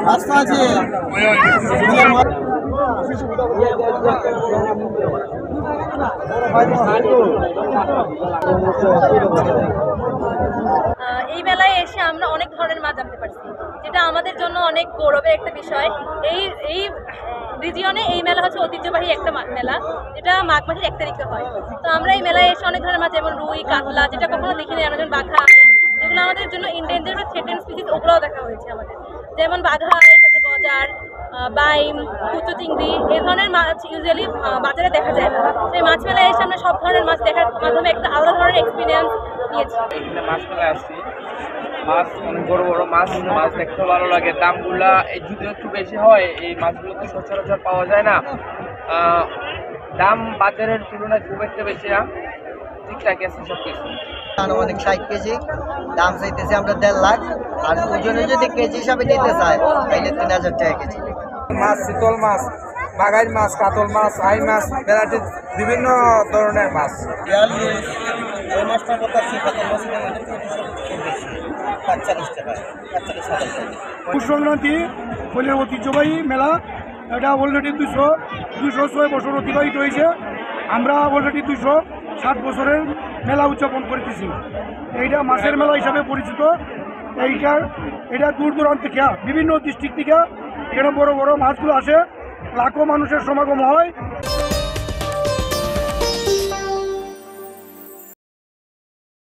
রাস্তা আছে এই মেলায় এসে আমরা অনেক ধরনের মাছ জানতে পারছি, যেটা আমাদের জন্য অনেক গৌরবের একটা বিষয়। এই রিজিয়নে এই মেলা হচ্ছে ঐতিহ্যবাহী একটা মেলা, যেটা মাঘ মাসের 1 তারিখে হয়। তো আমরা এই মেলায় এসে অনেক ধরনের মাছ, যেমন রুই, কাতলা, যেটা কখনো দেখিনি, আমরা যেমন বাঘা, যেগুলো আমাদের জন্য ইন্ডেঞ্জার বা থ্রেটেন্ড স্পিসিস, ওগুলোও দেখা হয়েছে আমাদের, যেমন বাঘা, তারপরে গজার, বাইম, কুচু চিংড়ি, এই ধরনের মাছ ইউজুয়ালি বাজারে দেখা যায় না। তো এই মাছ মেলায় এসে আমরা সব ধরনের মাছ দেখার মাধ্যমে একটা আলাদা ধরনের এক্সপিরিয়েন্স নিয়েছি। এখানে মাছ মেলায় আসছি, মাছ অনেক বড় বড় মাছ দেখতে ভালো লাগে। দামগুলা এই যদি একটু বেশি হয়, এই মাছগুলো তো সচরাচর পাওয়া যায় না। দাম বাজারের তুলনায় খুব একটা বেশি না, ঠিকঠাক আছে সব কিছু। আনুমানিক 60 কেজি দাম চাইতেছি আমরা 1.5 লাখ, আর ওজনে যদি কেজি হিসাবে নিতে চায় তাহলে 3000 টাকা কেজি। মাছ, শীতল মাছ, বাগাই মাছ, কাতল মাছ, আই মাছ, ভ্যারাইটি বিভিন্ন ধরনের মাছ। সংক্রান্তি হলের ঐতিহ্যবাহী মেলা, এটা অলরেডি 206 বছর অতিবাহিত হয়েছে। আমরা অলরেডি 207 বছরের মেলা উদযাপন করতেছি। এইটা মাছের মেলা হিসাবে পরিচিত। এটা দূর দূরান্ত থেকে, বিভিন্ন ডিস্ট্রিক্ট থেকে এখানে বড় বড় মাছগুলো আসে, লাখো মানুষের সমাগম হয়।